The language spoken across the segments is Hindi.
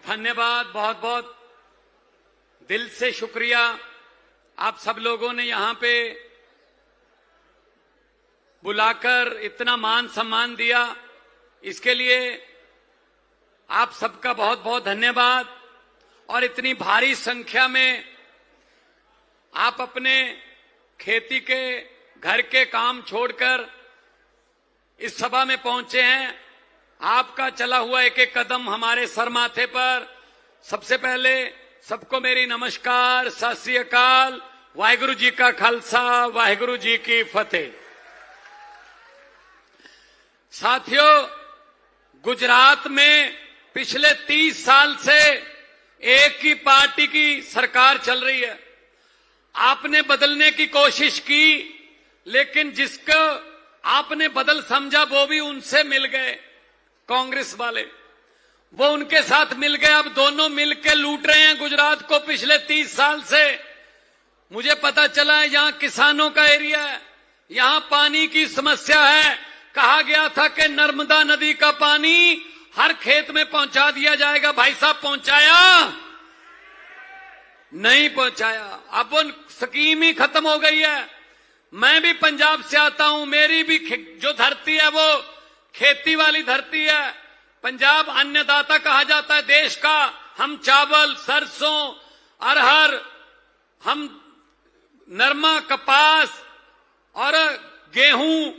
धन्यवाद, बहुत बहुत दिल से शुक्रिया। आप सब लोगों ने यहां पे बुलाकर इतना मान सम्मान दिया, इसके लिए आप सबका बहुत बहुत धन्यवाद। और इतनी भारी संख्या में आप अपने खेती के घर के काम छोड़कर इस सभा में पहुंचे हैं। आपका चला हुआ एक एक कदम हमारे सर माथे पर। सबसे पहले सबको मेरी नमस्कार, सत श्री अकाल, वाहिगुरु जी का खालसा, वाहिगुरु जी की फतेह। साथियों, गुजरात में पिछले 30 साल से एक ही पार्टी की सरकार चल रही है। आपने बदलने की कोशिश की, लेकिन जिसको आपने बदल समझा वो भी उनसे मिल गए, कांग्रेस वाले, वो उनके साथ मिल गए। अब दोनों मिलकर लूट रहे हैं गुजरात को पिछले 30 साल से। मुझे पता चला है यहां किसानों का एरिया है, यहां पानी की समस्या है। कहा गया था कि नर्मदा नदी का पानी हर खेत में पहुंचा दिया जाएगा। भाई साहब, पहुंचाया? नहीं पहुंचाया। अब वो स्कीम ही खत्म हो गई है। मैं भी पंजाब से आता हूं, मेरी भी जो धरती है वो खेती वाली धरती है। पंजाब अन्नदाता कहा जाता है देश का। हम चावल, सरसों, अरहर, हम नरमा, कपास और गेहूं,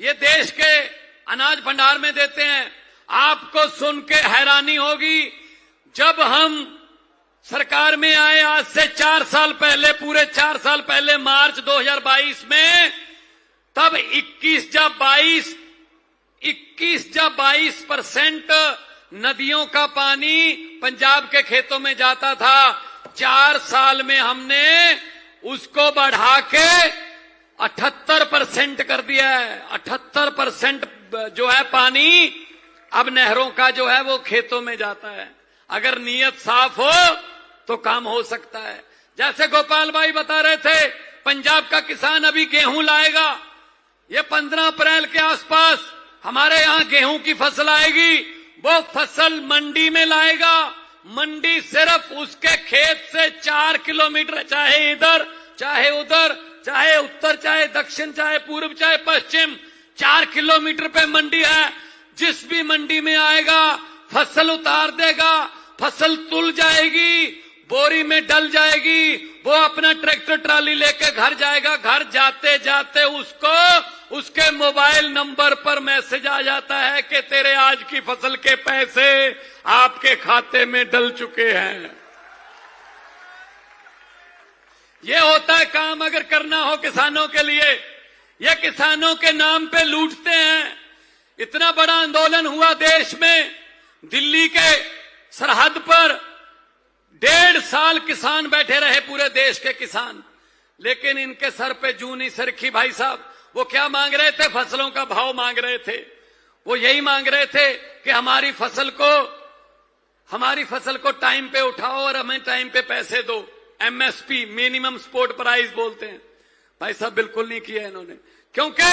ये देश के अनाज भंडार में देते हैं। आपको सुन के हैरानी होगी, जब हम सरकार में आए आज से 4 साल पहले, पूरे 4 साल पहले, मार्च 2022 में, तब 21 या 22% नदियों का पानी पंजाब के खेतों में जाता था। 4 साल में हमने उसको बढ़ा के 78% कर दिया है। 78% जो है पानी अब नहरों का जो है वो खेतों में जाता है। अगर नीयत साफ हो तो काम हो सकता है। जैसे गोपाल भाई बता रहे थे, पंजाब का किसान अभी गेहूं लाएगा। ये 15 अप्रैल के आसपास हमारे यहां गेहूं की फसल आएगी। वो फसल मंडी में लाएगा। मंडी सिर्फ उसके खेत से 4 किलोमीटर, चाहे इधर चाहे उधर, चाहे उत्तर चाहे दक्षिण, चाहे पूर्व चाहे पश्चिम, 4 किलोमीटर पे मंडी है। जिस भी मंडी में आएगा फसल उतार देगा, फसल तुल जाएगी, बोरी में डल जाएगी, वो अपना ट्रैक्टर ट्राली लेके घर जाएगा। घर जाते जाते उसको उसके मोबाइल नंबर पर मैसेज आ जाता है कि तेरे आज की फसल के पैसे आपके खाते में डल चुके हैं। ये होता है काम अगर करना हो किसानों के लिए। ये किसानों के नाम पे लूटते हैं। इतना बड़ा आंदोलन हुआ देश में, दिल्ली के सरहद पर 1.5 साल किसान बैठे रहे, पूरे देश के किसान, लेकिन इनके सर पे जूं नहीं सरकी। भाई साहब, वो क्या मांग रहे थे? फसलों का भाव मांग रहे थे। वो यही मांग रहे थे कि हमारी फसल को टाइम पे उठाओ और हमें टाइम पे पैसे दो। MSP, मिनिमम सपोर्ट प्राइस बोलते हैं। भाई साहब, बिल्कुल नहीं किया इन्होंने, क्योंकि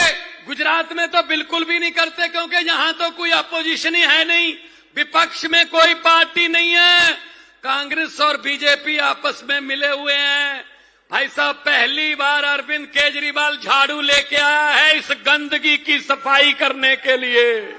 गुजरात में तो बिल्कुल भी नहीं करते, क्योंकि यहां तो कोई अपोजिशन ही है नहीं, विपक्ष में कोई पार्टी नहीं है। कांग्रेस और बीजेपी आपस में मिले हुए हैं। भाई साहब, पहली बार अरविंद केजरीवाल झाड़ू लेके आया है इस गंदगी की सफाई करने के लिए।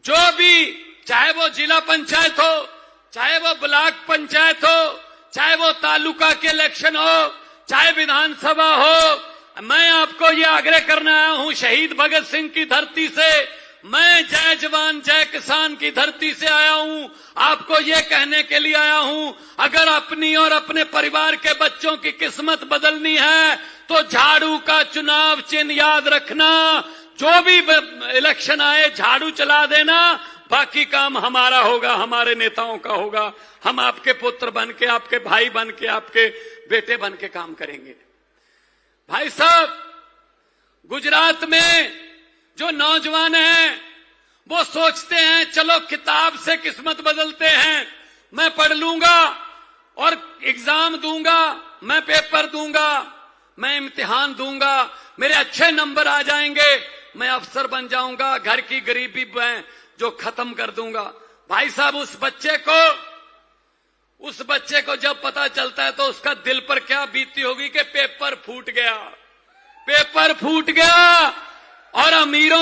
जो भी, चाहे वो जिला पंचायत हो, चाहे वो ब्लॉक पंचायत हो, चाहे वो तालुका के इलेक्शन हो, चाहे विधानसभा हो, मैं आपको ये आग्रह करने आया हूं शहीद भगत सिंह की धरती से। मैं जय जवान जय किसान की धरती से आया हूं। आपको ये कहने के लिए आया हूं, अगर अपनी और अपने परिवार के बच्चों की किस्मत बदलनी है तो झाड़ू का चुनाव चिन्ह याद रखना। जो भी इलेक्शन आए झाड़ू चला देना, बाकी काम हमारा होगा, हमारे नेताओं का होगा। हम आपके पुत्र बन के, आपके भाई बन के, आपके बेटे बन के काम करेंगे। भाई साहब, गुजरात में जो नौजवान हैं वो सोचते हैं चलो किताब से किस्मत बदलते हैं। मैं पढ़ लूंगा और एग्जाम दूंगा, मैं पेपर दूंगा, मैं इम्तिहान दूंगा, मेरे अच्छे नंबर आ जाएंगे, मैं अफसर बन जाऊंगा, घर की गरीबी जो खत्म कर दूंगा। भाई साहब, उस बच्चे को जब पता चलता है तो उसका दिल पर क्या बीतती होगी कि पेपर फूट गया और अमीर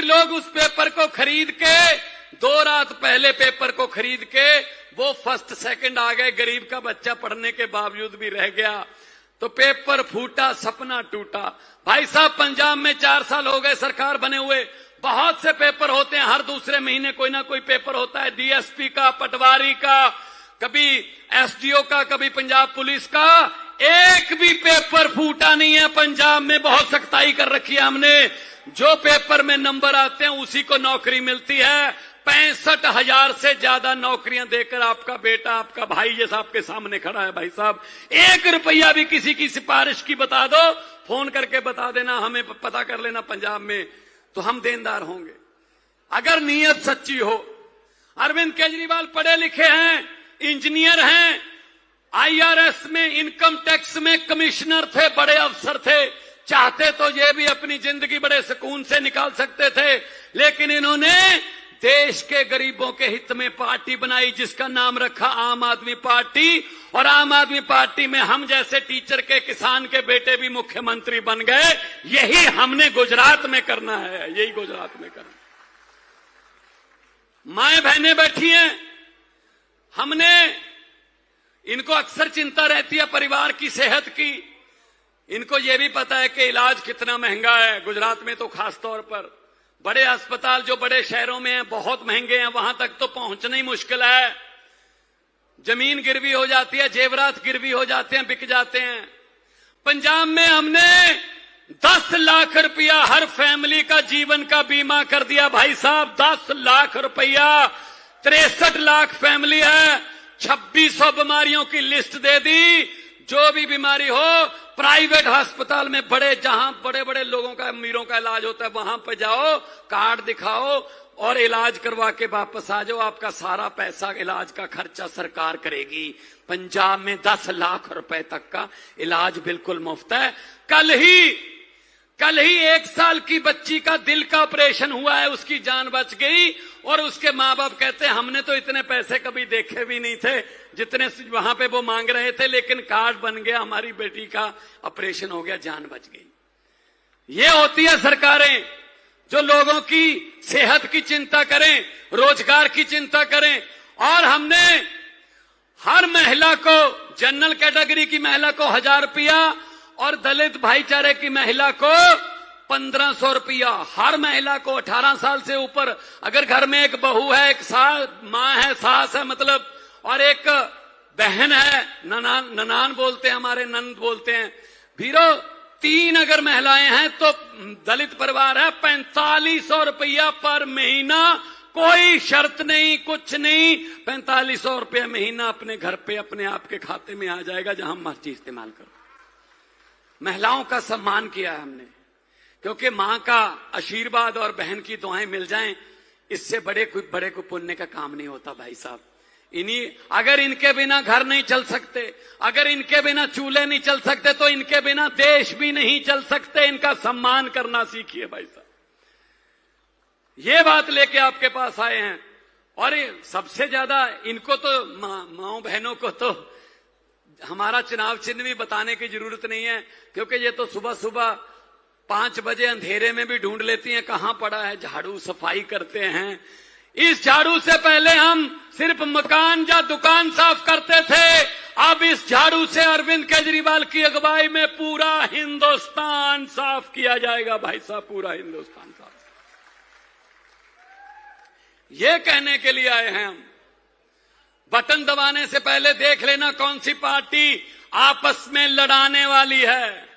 लोग उस पेपर को खरीद के 2 रात पहले पेपर को खरीद के वो फर्स्ट सेकंड आ गए। गरीब का बच्चा पढ़ने के बावजूद भी रह गया। तो पेपर फूटा, सपना टूटा। भाई साहब, पंजाब में 4 साल हो गए सरकार बने हुए, बहुत से पेपर होते हैं, हर दूसरे महीने कोई ना कोई पेपर होता है, डीएसपी का, पटवारी का, कभी एसडीओ का, कभी पंजाब पुलिस का। एक भी पेपर फूटा नहीं है पंजाब में। बहुत सख्ताई कर रखी है हमने। जो पेपर में नंबर आते हैं उसी को नौकरी मिलती है। 65,000 से ज्यादा नौकरियां देकर आपका बेटा, आपका भाई जैसा आपके सामने खड़ा है। भाई साहब, 1 रुपया भी किसी की सिफारिश की बता दो, फोन करके बता देना, हमें पता कर लेना पंजाब में, तो हम देनदार होंगे अगर नीयत सच्ची हो। अरविंद केजरीवाल पढ़े लिखे हैं, इंजीनियर हैं, आईआरएस में, इनकम टैक्स में कमिश्नर थे, बड़े अफसर थे। चाहते तो ये भी अपनी जिंदगी बड़े सुकून से निकाल सकते थे, लेकिन इन्होंने देश के गरीबों के हित में पार्टी बनाई जिसका नाम रखा आम आदमी पार्टी। और आम आदमी पार्टी में हम जैसे टीचर के, किसान के बेटे भी मुख्यमंत्री बन गए। यही हमने गुजरात में करना है, यही गुजरात में करना। माएं बहनें बैठी हैं, हमने इनको अक्सर चिंता रहती है परिवार की सेहत की। इनको यह भी पता है कि इलाज कितना महंगा है। गुजरात में तो खास तौर पर बड़े अस्पताल जो बड़े शहरों में हैं बहुत महंगे हैं, वहां तक तो पहुंचना ही मुश्किल है। जमीन गिरवी हो जाती है, जेवरात गिरवी हो जाते हैं, बिक जाते हैं। पंजाब में हमने 10 लाख रुपया हर फैमिली का जीवन का बीमा कर दिया। भाई साहब, 10 लाख रुपया, 63 लाख फैमिली है, 2600 बीमारियों की लिस्ट दे दी। जो भी बीमारी हो, प्राइवेट अस्पताल में जहां बड़े बड़े लोगों का, अमीरों का इलाज होता है, वहां पर जाओ, कार्ड दिखाओ और इलाज करवा के वापस आ जाओ। आपका सारा पैसा, इलाज का खर्चा सरकार करेगी। पंजाब में 10 लाख रुपए तक का इलाज बिल्कुल मुफ्त है। कल ही 1 साल की बच्ची का दिल का ऑपरेशन हुआ है, उसकी जान बच गई और उसके मां बाप कहते हैं हमने तो इतने पैसे कभी देखे भी नहीं थे जितने वहां पे वो मांग रहे थे, लेकिन कार्ड बन गया, हमारी बेटी का ऑपरेशन हो गया, जान बच गई। ये होती है सरकारें जो लोगों की सेहत की चिंता करें, रोजगार की चिंता करें। और हमने हर महिला को, जनरल कैटेगरी की महिला को 1000 रुपया और दलित भाईचारे की महिला को 1500 रुपया। हर महिला को 18 साल से ऊपर, अगर घर में एक बहू है, एक माँ है, सास है मतलब, और एक बहन है, ननान बोलते हैं हमारे, नंद बोलते हैं, भीरो 3 अगर महिलाएं हैं तो दलित परिवार है, 4500 रुपया पर महीना। कोई शर्त नहीं, कुछ नहीं, 4500 रुपया महीना अपने घर पे, अपने आप के खाते में आ जाएगा, जहां मर्जी इस्तेमाल करो। महिलाओं का सम्मान किया है हमने, क्योंकि मां का आशीर्वाद और बहन की दुआएं मिल जाएं, इससे बड़े को पुण्य का काम नहीं होता। भाई साहब, अगर इनके बिना घर नहीं चल सकते, अगर इनके बिना चूल्हे नहीं चल सकते, तो इनके बिना देश भी नहीं चल सकते। इनका सम्मान करना सीखिए भाई साहब। ये बात लेके आपके पास आए हैं। और सबसे ज्यादा इनको तो, माओ बहनों को तो हमारा चुनाव चिन्ह भी बताने की जरूरत नहीं है, क्योंकि ये तो सुबह सुबह 5 बजे अंधेरे में भी ढूंढ लेती हैं कहां पड़ा है, झाड़ू सफाई करते हैं। इस झाड़ू से पहले हम सिर्फ मकान या दुकान साफ करते थे, अब इस झाड़ू से अरविंद केजरीवाल की अगुवाई में पूरा हिंदुस्तान साफ किया जाएगा। भाई साहब, पूरा हिंदुस्तान साफ। ये कहने के लिए आए हैं हम। बटन दबाने से पहले देख लेना कौन सी पार्टी आपस में लड़ाने वाली है,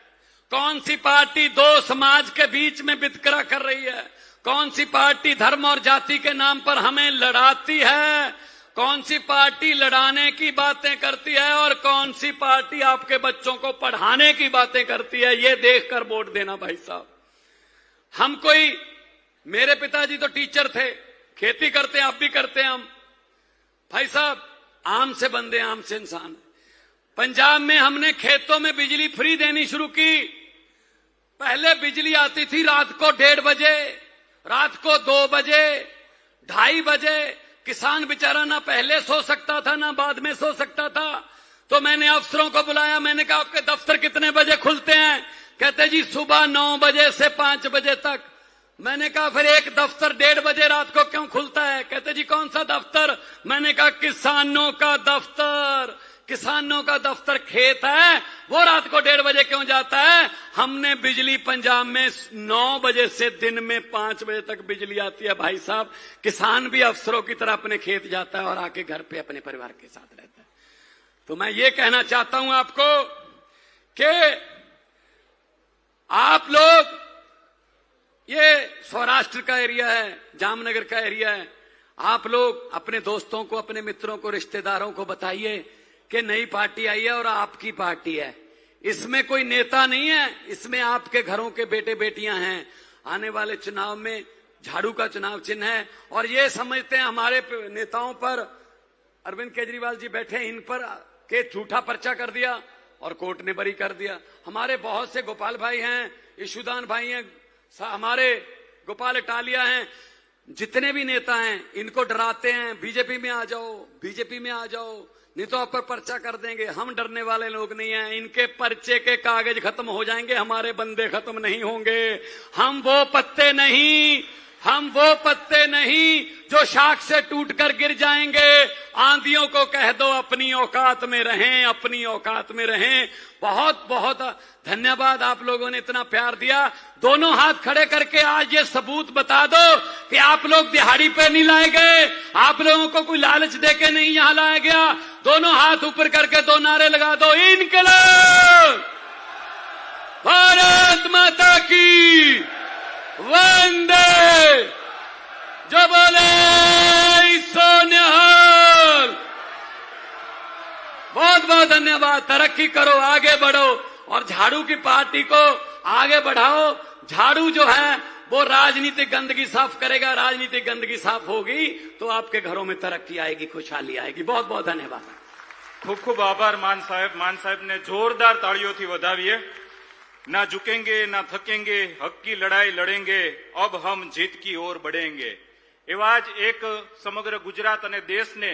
कौन सी पार्टी 2 समाज के बीच में वितकरा कर रही है, कौन सी पार्टी धर्म और जाति के नाम पर हमें लड़ाती है, कौन सी पार्टी लड़ाने की बातें करती है और कौन सी पार्टी आपके बच्चों को पढ़ाने की बातें करती है। ये देखकर वोट देना भाई साहब। हम कोई, मेरे पिताजी तो टीचर थे, खेती करते हैं, आप भी करते हैं हम। भाई साहब, आम से बंदे, आम से इंसान। पंजाब में हमने खेतों में बिजली फ्री देनी शुरू की। पहले बिजली आती थी रात को 1:30 बजे, रात को 2 बजे 2:30 बजे किसान बेचारा ना पहले सो सकता था ना बाद में सो सकता था। तो मैंने अफसरों को बुलाया, मैंने कहा आपके दफ्तर कितने बजे खुलते हैं? कहते जी सुबह 9 बजे से 5 बजे तक। मैंने कहा फिर एक दफ्तर 1:30 बजे रात को क्यों खुलता है? कहते जी कौन सा दफ्तर? मैंने कहा किसानों का दफ्तर। किसानों का दफ्तर खेत है, वो रात को 1:30 बजे क्यों जाता है? हमने बिजली पंजाब में 9 बजे से दिन में 5 बजे तक बिजली आती है भाई साहब। किसान भी अफसरों की तरह अपने खेत जाता है और आके घर पे अपने परिवार के साथ रहता है। तो मैं ये कहना चाहता हूं आपको कि आप लोग, ये सौराष्ट्र का एरिया है, जामनगर का एरिया है, आप लोग अपने दोस्तों को, अपने मित्रों को, रिश्तेदारों को बताइए कि नई पार्टी आई है और आपकी पार्टी है। इसमें कोई नेता नहीं है, इसमें आपके घरों के बेटे बेटियां हैं। आने वाले चुनाव में झाड़ू का चुनाव चिन्ह है और ये समझते हैं हमारे नेताओं पर, अरविंद केजरीवाल जी बैठे, इन पर के झूठा पर्चा कर दिया और कोर्ट ने बरी कर दिया। हमारे बहुत से गोपाल भाई हैं, यशुदान भाई हैं, हमारे गोपाल इटालिया हैं, जितने भी नेता हैं इनको डराते हैं बीजेपी में आ जाओ, बीजेपी में आ जाओ, नहीं तो आप पर पर्चा कर देंगे। हम डरने वाले लोग नहीं हैं, इनके पर्चे के कागज खत्म हो जाएंगे, हमारे बंदे खत्म नहीं होंगे। हम वो पत्ते नहीं जो शाख से टूटकर गिर जाएंगे। आंधियों को कह दो अपनी औकात में रहें, अपनी औकात में रहें। बहुत बहुत धन्यवाद, आप लोगों ने इतना प्यार दिया। दोनों हाथ खड़े करके आज ये सबूत बता दो कि आप लोग दिहाड़ी पे नहीं लाए गए, आप लोगों को कोई लालच देके नहीं यहां लाया गया। दोनों हाथ ऊपर करके 2 नारे लगा दो, इनकलाब, भारत माता की, वंदे, जो बोले सो निहाल। बहुत बहुत धन्यवाद। तरक्की करो, आगे बढ़ो और झाड़ू की पार्टी को आगे बढ़ाओ। झाड़ू जो है वो राजनीतिक गंदगी साफ करेगा, राजनीतिक गंदगी साफ होगी तो आपके घरों में तरक्की आएगी, खुशहाली आएगी। बहुत बहुत धन्यवाद। खूब खूब आभार मान साहब ने जोरदार ताड़ियों વધાવીએ। ना झुकेंगे ना थकेंगे, हक की लड़ाई लड़ेंगे, अब हम जीत की ओर बढ़ेंगे। एवा ज एक समग्र गुजरात અને દેશને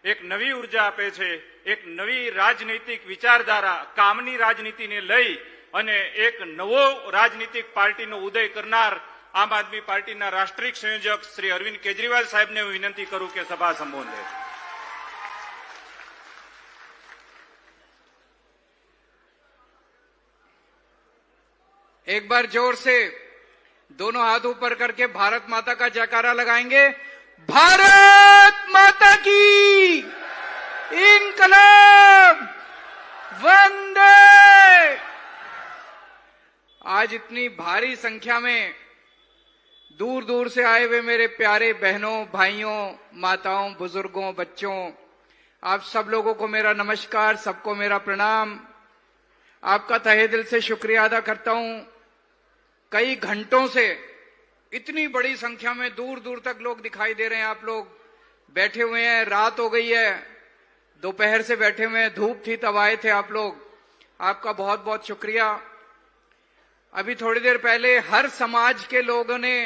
એક નવી ઉર્જા આપે છે, એક નવી રાજનૈતિક વિચારધારા, કામની રાજનીતિને લઈ અને એક નવો રાજનીતિક પાર્ટીનો ઉદય કરનાર આમ આદમી પાર્ટીના રાષ્ટ્રીય સંયોજક શ્રી અરવિંદ કેજરીવાલ સાહેબને હું વિનંતી કરું કે સભા સંબોધે। एक बार जोर से दोनों हाथ ऊपर करके भारत माता का जयकारा लगाएंगे। भारत माता की, इनकलाब, वंदे। आज इतनी भारी संख्या में दूर दूर से आए हुए मेरे प्यारे बहनों, भाइयों, माताओं, बुजुर्गों, बच्चों, आप सब लोगों को मेरा नमस्कार, सबको मेरा प्रणाम। आपका तहे दिल से शुक्रिया अदा करता हूं। कई घंटों से इतनी बड़ी संख्या में दूर दूर तक लोग दिखाई दे रहे हैं। आप लोग बैठे हुए हैं, रात हो गई है, दोपहर से बैठे हुए हैं, धूप थी तब आए थे आप लोग। आपका बहुत बहुत शुक्रिया। अभी थोड़ी देर पहले हर समाज के लोगों ने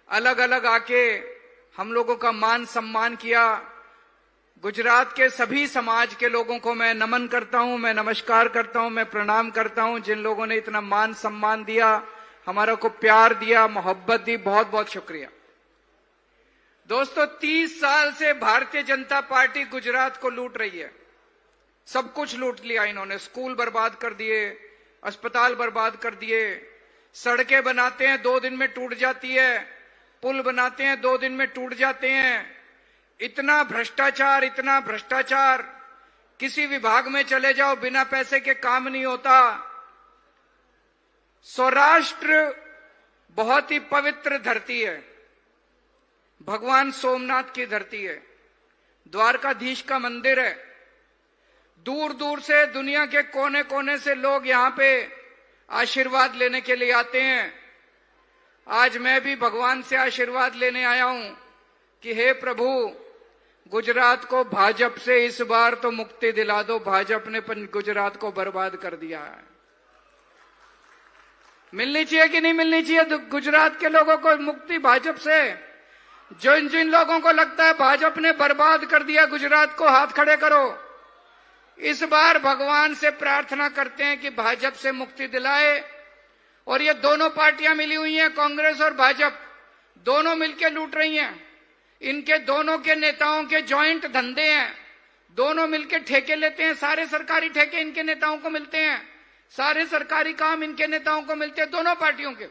अलग अलग आके हम लोगों का मान सम्मान किया। गुजरात के सभी समाज के लोगों को मैं नमन करता हूं, मैं नमस्कार करता हूं, मैं प्रणाम करता हूं। जिन लोगों ने इतना मान सम्मान दिया, हमारा को प्यार दिया, मोहब्बत दी, बहुत बहुत शुक्रिया। दोस्तों, 30 साल से भारतीय जनता पार्टी गुजरात को लूट रही है। सब कुछ लूट लिया इन्होंने। स्कूल बर्बाद कर दिए, अस्पताल बर्बाद कर दिए, सड़कें बनाते हैं 2 दिन में टूट जाती है, पुल बनाते हैं 2 दिन में टूट जाते हैं। इतना भ्रष्टाचार, इतना भ्रष्टाचार। किसी विभाग में चले जाओ, बिना पैसे के काम नहीं होता। सौराष्ट्र बहुत ही पवित्र धरती है, भगवान सोमनाथ की धरती है, द्वारकाधीश का मंदिर है। दूर दूर से, दुनिया के कोने कोने से लोग यहां पे आशीर्वाद लेने के लिए आते हैं। आज मैं भी भगवान से आशीर्वाद लेने आया हूं कि हे प्रभु, गुजरात को भाजपा से इस बार तो मुक्ति दिला दो। भाजपा ने गुजरात को बर्बाद कर दिया है। मिलनी चाहिए कि नहीं मिलनी चाहिए गुजरात के लोगों को मुक्ति भाजपा से? जिन जिन लोगों को लगता है भाजपा ने बर्बाद कर दिया गुजरात को, हाथ खड़े करो। इस बार भगवान से प्रार्थना करते हैं कि भाजपा से मुक्ति दिलाए। और ये दोनों पार्टियां मिली हुई हैं, कांग्रेस और भाजपा, दोनों मिलकर लूट रही हैं। इनके दोनों के नेताओं के जॉइंट धंधे हैं, दोनों मिलकर ठेके लेते हैं, सारे सरकारी ठेके इनके नेताओं को मिलते हैं, सारे सरकारी काम इनके नेताओं को मिलते हैं, दोनों पार्टियों के।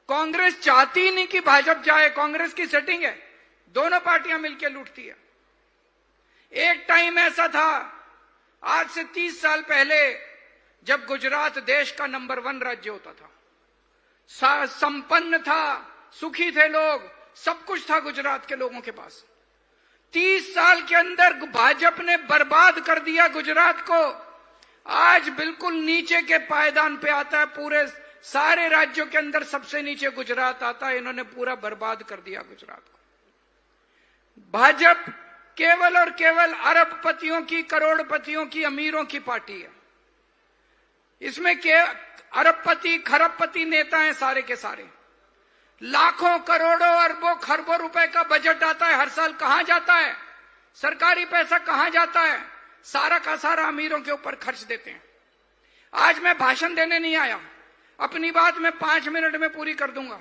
कांग्रेस चाहती ही नहीं कि भाजपा जाए, कांग्रेस की सेटिंग है, दोनों पार्टियां मिलकर लूटती है। एक टाइम ऐसा था, आज से 30 साल पहले, जब गुजरात देश का नंबर 1 राज्य होता था, संपन्न था, सुखी थे लोग, सब कुछ था गुजरात के लोगों के पास। 30 साल के अंदर भाजपा ने बर्बाद कर दिया गुजरात को। आज बिल्कुल नीचे के पायदान पे आता है, पूरे सारे राज्यों के अंदर सबसे नीचे गुजरात आता है। इन्होंने पूरा बर्बाद कर दिया गुजरात को। भाजपा केवल और केवल अरबपतियों की, करोड़पतियों की, अमीरों की पार्टी है। इसमें अरबपति खरबपति नेता हैं सारे के सारे। लाखों करोड़ों अरबों खरबों रुपए का बजट आता है हर साल, कहां जाता है? सरकारी पैसा कहां जाता है? सारा का सारा अमीरों के ऊपर खर्च देते हैं। आज मैं भाषण देने नहीं आया, अपनी बात मैं 5 मिनट में पूरी कर दूंगा।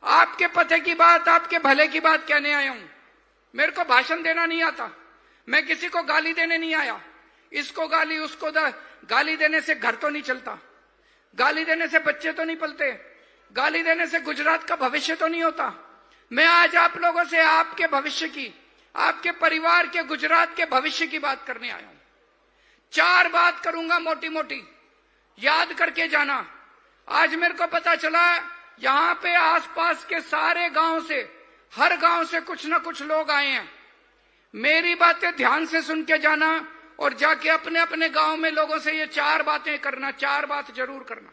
आपके पते की बात, आपके भले की बात कहने आया हूं। मेरे को भाषण देना नहीं आता, मैं किसी को गाली देने नहीं आया। इसको गाली, उसको गाली देने से घर तो नहीं चलता, गाली देने से बच्चे तो नहीं पलते, गाली देने से गुजरात का भविष्य तो नहीं होता। मैं आज आप लोगों से आपके भविष्य की, आपके परिवार के, गुजरात के भविष्य की बात करने आया हूं। 4 बात करूंगा मोटी मोटी, याद करके जाना। आज मेरे को पता चला यहां पे आसपास के सारे गांव से, हर गांव से कुछ ना कुछ लोग आए हैं। मेरी बातें ध्यान से सुन के जाना और जाके अपने अपने गांव में लोगों से ये 4 बातें करना, 4 बात जरूर करना।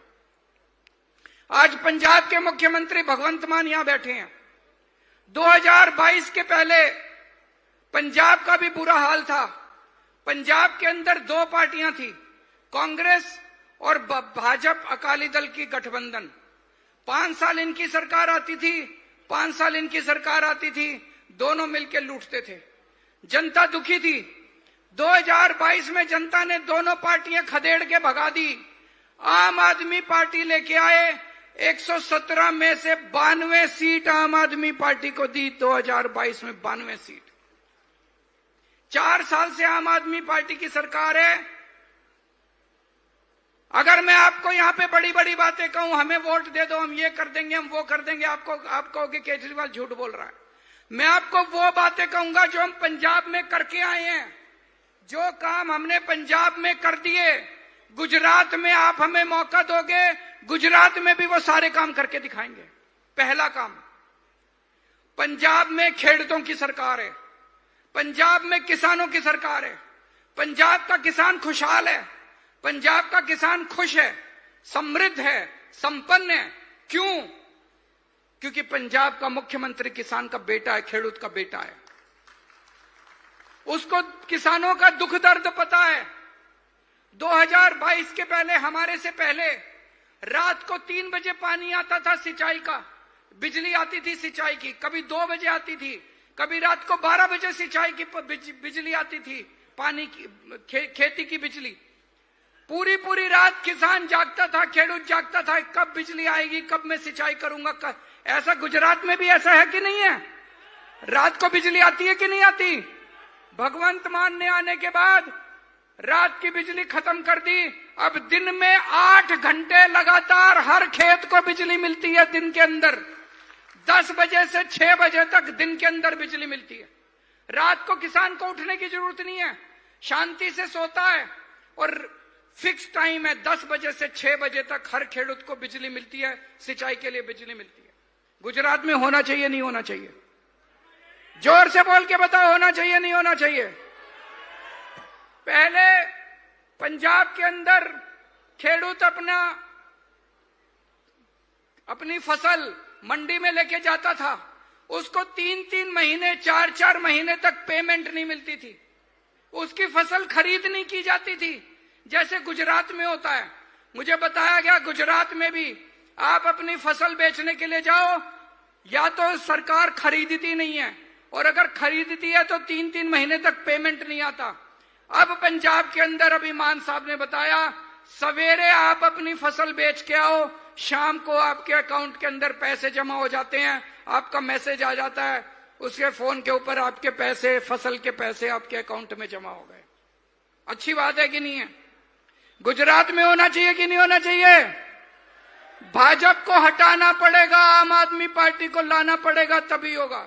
आज पंजाब के मुख्यमंत्री भगवंत मान यहां बैठे हैं। 2022 के पहले पंजाब का भी बुरा हाल था। पंजाब के अंदर 2 पार्टियां थी, कांग्रेस और भाजपा अकाली दल की गठबंधन। 5 साल इनकी सरकार आती थी, 5 साल इनकी सरकार आती थी, दोनों मिलकर लूटते थे। जनता दुखी थी। 2022 में जनता ने दोनों पार्टियां खदेड़ के भगा दी। आम आदमी पार्टी लेके आए, 117 में से 92 सीट आम आदमी पार्टी को दी। 2022 में 92 सीट। 4 साल से आम आदमी पार्टी की सरकार है। अगर मैं आपको यहां पे बड़ी बड़ी बातें कहूं, हमें वोट दे दो, हम ये कर देंगे, हम वो कर देंगे, आप कहोगे केजरीवाल झूठ बोल रहा है। मैं आपको वो बातें कहूंगा जो हम पंजाब में करके आए हैं, जो काम हमने पंजाब में कर दिए। गुजरात में आप हमें मौका दोगे, गुजरात में भी वो सारे काम करके दिखाएंगे। पहला काम, पंजाब में खेडूतों की सरकार है, पंजाब में किसानों की सरकार है। पंजाब का किसान खुशहाल है, पंजाब का किसान खुश है, समृद्ध है, संपन्न है। क्यों? क्योंकि पंजाब का मुख्यमंत्री किसान का बेटा है, खेडूत का बेटा है। उसको किसानों का दुख दर्द पता है। 2022 के पहले, हमारे से पहले, रात को 3 बजे पानी आता था सिंचाई का, बिजली आती थी सिंचाई की। कभी 2 बजे आती थी, कभी रात को 12 बजे सिंचाई की बिजली आती थी, पानी की, खेती की बिजली। पूरी पूरी रात किसान जागता था, खेडूत जागता था, कब बिजली आएगी, कब मैं सिंचाई करूंगा। ऐसा गुजरात में भी ऐसा है कि नहीं है? रात को बिजली आती है कि नहीं आती? भगवंत मान ने आने के बाद रात की बिजली खत्म कर दी। अब दिन में 8 घंटे लगातार हर खेत को बिजली मिलती है। दिन के अंदर 10 बजे से 6 बजे तक दिन के अंदर बिजली मिलती है। रात को किसान को उठने की जरूरत नहीं है, शांति से सोता है और फिक्स टाइम है, 10 बजे से 6 बजे तक हर खेडूत को बिजली मिलती है, सिंचाई के लिए बिजली मिलती है। गुजरात में होना चाहिए नहीं होना चाहिए? जोर से बोल के बताओ, होना चाहिए नहीं होना चाहिए? पहले पंजाब के अंदर खेडूत अपनी फसल मंडी में लेके जाता था, उसको 3-3 महीने, 4-4 महीने तक पेमेंट नहीं मिलती थी। उसकी फसल खरीद नहीं की जाती थी जैसे गुजरात में होता है। मुझे बताया गया गुजरात में भी आप अपनी फसल बेचने के लिए जाओ, या तो सरकार खरीदती नहीं है, और अगर खरीदती है तो 3-3 महीने तक पेमेंट नहीं आता। अब पंजाब के अंदर अभी मान साहब ने बताया, सवेरे आप अपनी फसल बेच के आओ, शाम को आपके अकाउंट के अंदर पैसे जमा हो जाते हैं, आपका मैसेज आ जाता है, उसके फोन के ऊपर आपके पैसे, फसल के पैसे आपके अकाउंट में जमा हो गए। अच्छी बात है कि नहीं है? गुजरात में होना चाहिए कि नहीं होना चाहिए? भाजपा को हटाना पड़ेगा, आम आदमी पार्टी को लाना पड़ेगा, तभी होगा।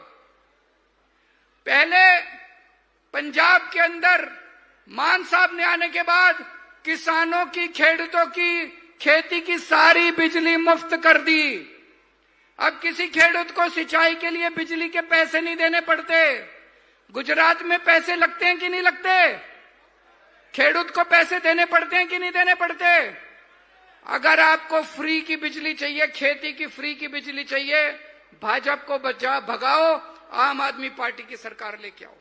पहले पंजाब के अंदर मान साहब ने आने के बाद किसानों की, खेडूतों की खेती की सारी बिजली मुफ्त कर दी। अब किसी खेडूत को सिंचाई के लिए बिजली के पैसे नहीं देने पड़ते। गुजरात में पैसे लगते हैं कि नहीं लगते? खेडूत को पैसे देने पड़ते हैं कि नहीं देने पड़ते? अगर आपको फ्री की बिजली चाहिए, खेती की फ्री की बिजली चाहिए, भाजपा को भगाओ, आम आदमी पार्टी की सरकार लेके आओ।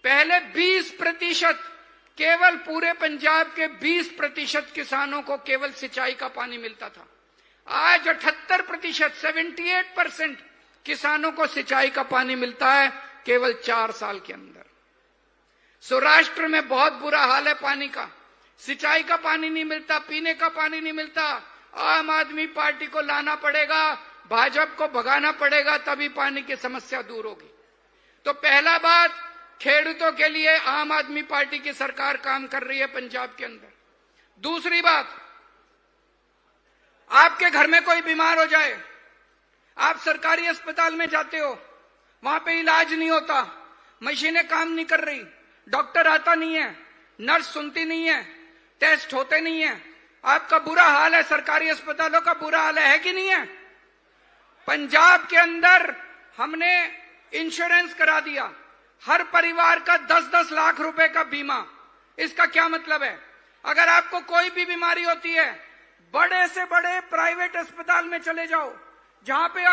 पहले 20%, केवल पूरे पंजाब के 20% किसानों को केवल सिंचाई का पानी मिलता था। आज 78%, 78% किसानों को सिंचाई का पानी मिलता है केवल 4 साल के अंदर। सौराष्ट्र में बहुत बुरा हाल है पानी का, सिंचाई का पानी नहीं मिलता, पीने का पानी नहीं मिलता। आम आदमी पार्टी को लाना पड़ेगा, भाजपा को भगाना पड़ेगा, तभी पानी की समस्या दूर होगी। तो पहला बात, खेडूतों के लिए आम आदमी पार्टी की सरकार काम कर रही है पंजाब के अंदर। दूसरी बात, आपके घर में कोई बीमार हो जाए, आप सरकारी अस्पताल में जाते हो, वहां पे इलाज नहीं होता, मशीनें काम नहीं कर रही, डॉक्टर आता नहीं है, नर्स सुनती नहीं है, टेस्ट होते नहीं है, आपका बुरा हाल है, सरकारी अस्पतालों का बुरा हाल है कि नहीं है? पंजाब के अंदर हमने इंश्योरेंस करा दिया, हर परिवार का 10-10 लाख रुपए का बीमा। इसका क्या मतलब है? अगर आपको कोई भी बीमारी होती है, बड़े से बड़े प्राइवेट अस्पताल में चले जाओ, जहां पे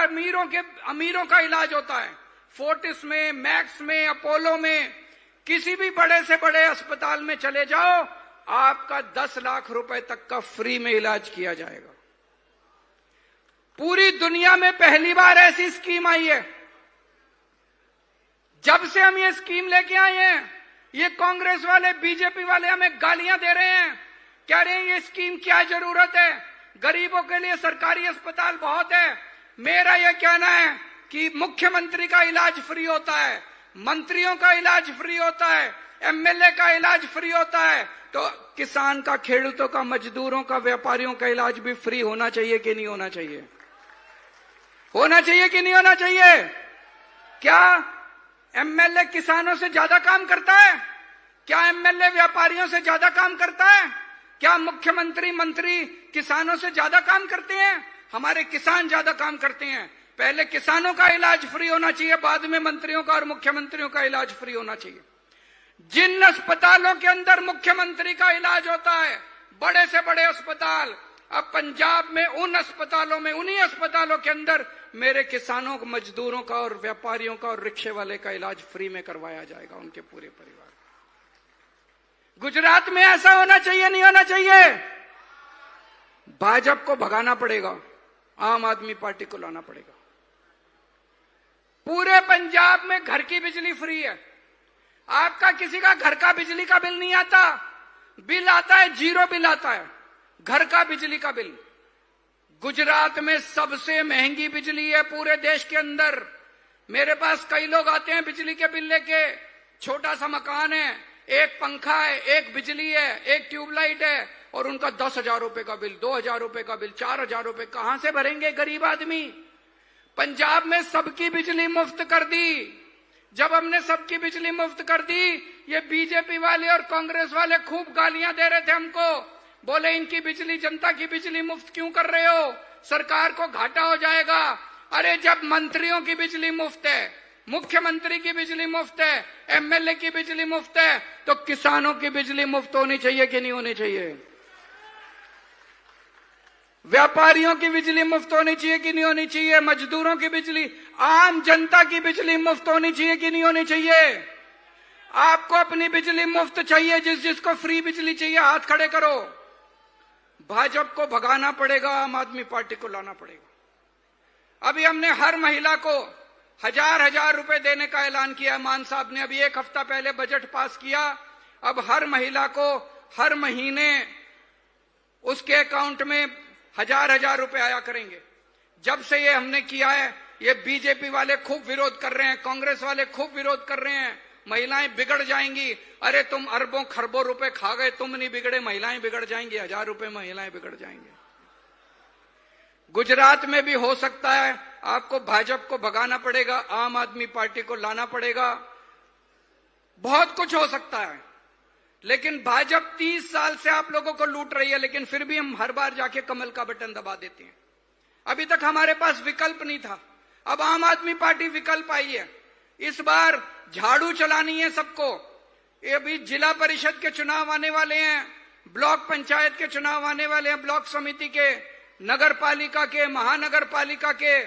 अमीरों का इलाज होता है, फोर्टिस में, मैक्स में, अपोलो में, किसी भी बड़े से बड़े अस्पताल में चले जाओ, आपका 10 लाख रुपए तक का फ्री में इलाज किया जाएगा। पूरी दुनिया में पहली बार ऐसी स्कीम आई है। जब से हम ये स्कीम लेके आए हैं, ये कांग्रेस वाले, बीजेपी वाले हमें गालियां दे रहे हैं, कह रहे हैं ये स्कीम क्या जरूरत है, गरीबों के लिए सरकारी अस्पताल बहुत है। मेरा यह कहना है कि मुख्यमंत्री का इलाज फ्री होता है, मंत्रियों का इलाज फ्री होता है, एमएलए का इलाज फ्री होता है, तो किसान का, खेडूतों का, मजदूरों का, व्यापारियों का इलाज भी फ्री होना चाहिए कि नहीं होना चाहिए? होना चाहिए कि नहीं होना चाहिए? क्या एमएलए किसानों से ज्यादा काम करता है? क्या एमएलए व्यापारियों से ज्यादा काम करता है? क्या मुख्यमंत्री, मंत्री किसानों से ज्यादा काम करते हैं? हमारे किसान ज्यादा काम करते हैं। पहले किसानों का इलाज फ्री होना चाहिए, बाद में मंत्रियों का और मुख्यमंत्रियों का इलाज फ्री होना चाहिए। जिन अस्पतालों के अंदर मुख्यमंत्री का इलाज होता है, बड़े से बड़े अस्पताल, अब पंजाब में उन अस्पतालों में, उन्हीं अस्पतालों के अंदर मेरे किसानों, मजदूरों का और व्यापारियों का और रिक्शे वाले का इलाज फ्री में करवाया जाएगा, उनके पूरे परिवार। गुजरात में ऐसा होना चाहिए, नहीं होना चाहिए? भाजपा को भगाना पड़ेगा, आम आदमी पार्टी को लाना पड़ेगा। पूरे पंजाब में घर की बिजली फ्री है। आपका किसी का घर का बिजली का बिल नहीं आता, बिल आता है, 0 बिल आता है घर का बिजली का बिल। गुजरात में सबसे महंगी बिजली है पूरे देश के अंदर। मेरे पास कई लोग आते हैं बिजली के बिल लेके, छोटा सा मकान है, एक पंखा है, एक बिजली है, एक ट्यूबलाइट है, और उनका 10,000 रुपए का बिल, 2,000 रुपए का बिल, 4,000 रुपए कहां से भरेंगे गरीब आदमी? पंजाब में सबकी बिजली मुफ्त कर दी। जब हमने सबकी बिजली मुफ्त कर दी, ये बीजेपी वाले और कांग्रेस वाले खूब गालियां दे रहे थे हमको, बोले इनकी बिजली, जनता की बिजली मुफ्त क्यों कर रहे हो, सरकार को घाटा हो जाएगा। अरे जब मंत्रियों की बिजली मुफ्त है, मुख्यमंत्री की बिजली मुफ्त है, एमएलए की बिजली मुफ्त है, तो किसानों की बिजली मुफ्त होनी चाहिए कि नहीं होनी चाहिए? व्यापारियों की बिजली मुफ्त होनी चाहिए कि नहीं होनी चाहिए? मजदूरों की बिजली, आम जनता की बिजली मुफ्त होनी चाहिए कि नहीं होनी चाहिए? आपको अपनी बिजली मुफ्त चाहिए, जिसको फ्री बिजली चाहिए हाथ खड़े करो। भाजपा को भगाना पड़ेगा, आम आदमी पार्टी को लाना पड़ेगा। अभी हमने हर महिला को 1000 रुपए देने का ऐलान किया। मान साहब ने अभी 1 हफ्ता पहले बजट पास किया। अब हर महिला को हर महीने उसके अकाउंट में 1000 रुपए आया करेंगे। जब से ये हमने किया है, ये बीजेपी वाले खूब विरोध कर रहे हैं, कांग्रेस वाले खूब विरोध कर रहे हैं, महिलाएं बिगड़ जाएंगी। अरे तुम अरबों खरबों रुपए खा गए, तुम नहीं बिगड़े, महिलाएं बिगड़ जाएंगी। 1000 रुपए महिलाएं बिगड़ जाएंगे। गुजरात में भी हो सकता है। आपको भाजपा को भगाना पड़ेगा, आम आदमी पार्टी को लाना पड़ेगा, बहुत कुछ हो सकता है। लेकिन भाजपा 30 साल से आप लोगों को लूट रही है, लेकिन फिर भी हम हर बार जाके कमल का बटन दबा देते हैं। अभी तक हमारे पास विकल्प नहीं था, अब आम आदमी पार्टी विकल्प आई है। इस बार झाड़ू चलानी है सबको। ये भी जिला परिषद के चुनाव आने वाले हैं, ब्लॉक पंचायत के चुनाव आने वाले हैं, ब्लॉक समिति के, नगर पालिका के, महानगर पालिका के।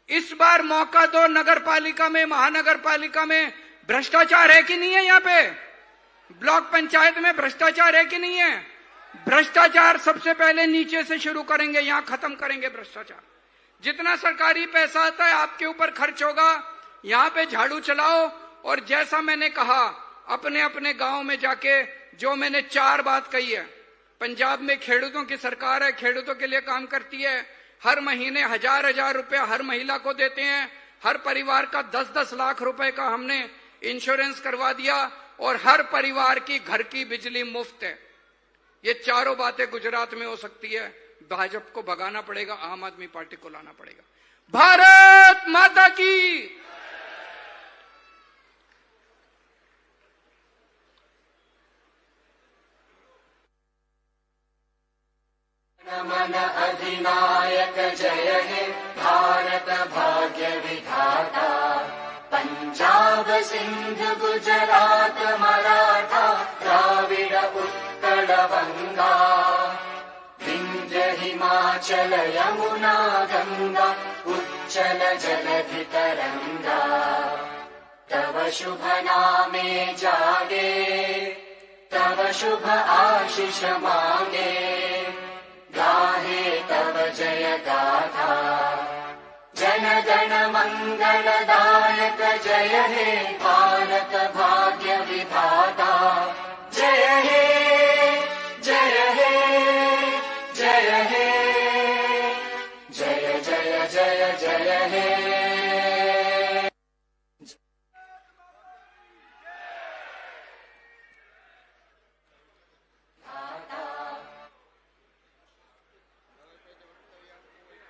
इस बार मौका दो। नगर पालिका में, महानगर पालिका में भ्रष्टाचार है कि नहीं है? यहाँ पे ब्लॉक पंचायत में भ्रष्टाचार है कि नहीं है? भ्रष्टाचार सबसे पहले नीचे से शुरू करेंगे, यहां खत्म करेंगे भ्रष्टाचार। जितना सरकारी पैसा आता है आपके ऊपर खर्च होगा, यहां पे झाड़ू चलाओ। और जैसा मैंने कहा, अपने अपने गांव में जाके, जो मैंने 4 बात कही है, पंजाब में खेडूतों की सरकार है, खेडूतों के लिए काम करती है। हर महीने 1000 रुपए हर महिला को देते हैं। हर परिवार का 10-10 लाख रुपए का हमने इंश्योरेंस करवा दिया, और हर परिवार की घर की बिजली मुफ्त है। ये चारों बातें गुजरात में हो सकती है। भाजपा को भगाना पड़ेगा, आम आदमी पार्टी को लाना पड़ेगा। भारत माता की। नमन अधिनायक जय हे भारत भाग्य विधाता। पंजाब सिंध गुजरात मराठा द्राविड उत्कल बंगा। विंध्य हिमाचल यमुना गंगा उच्चल जलधि तरंगा। तव शुभ नामे जागे, तव शुभ आशीष मांगे। गाहे तव जय गाथा, जन गण मंगलदायक जय हे भारत भाग्य विधाता। जय हे जय हे जय हे जय जय जय जय हे।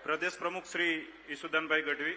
प्रदेश प्रमुख श्री ईसुदानभाई गढ़वी।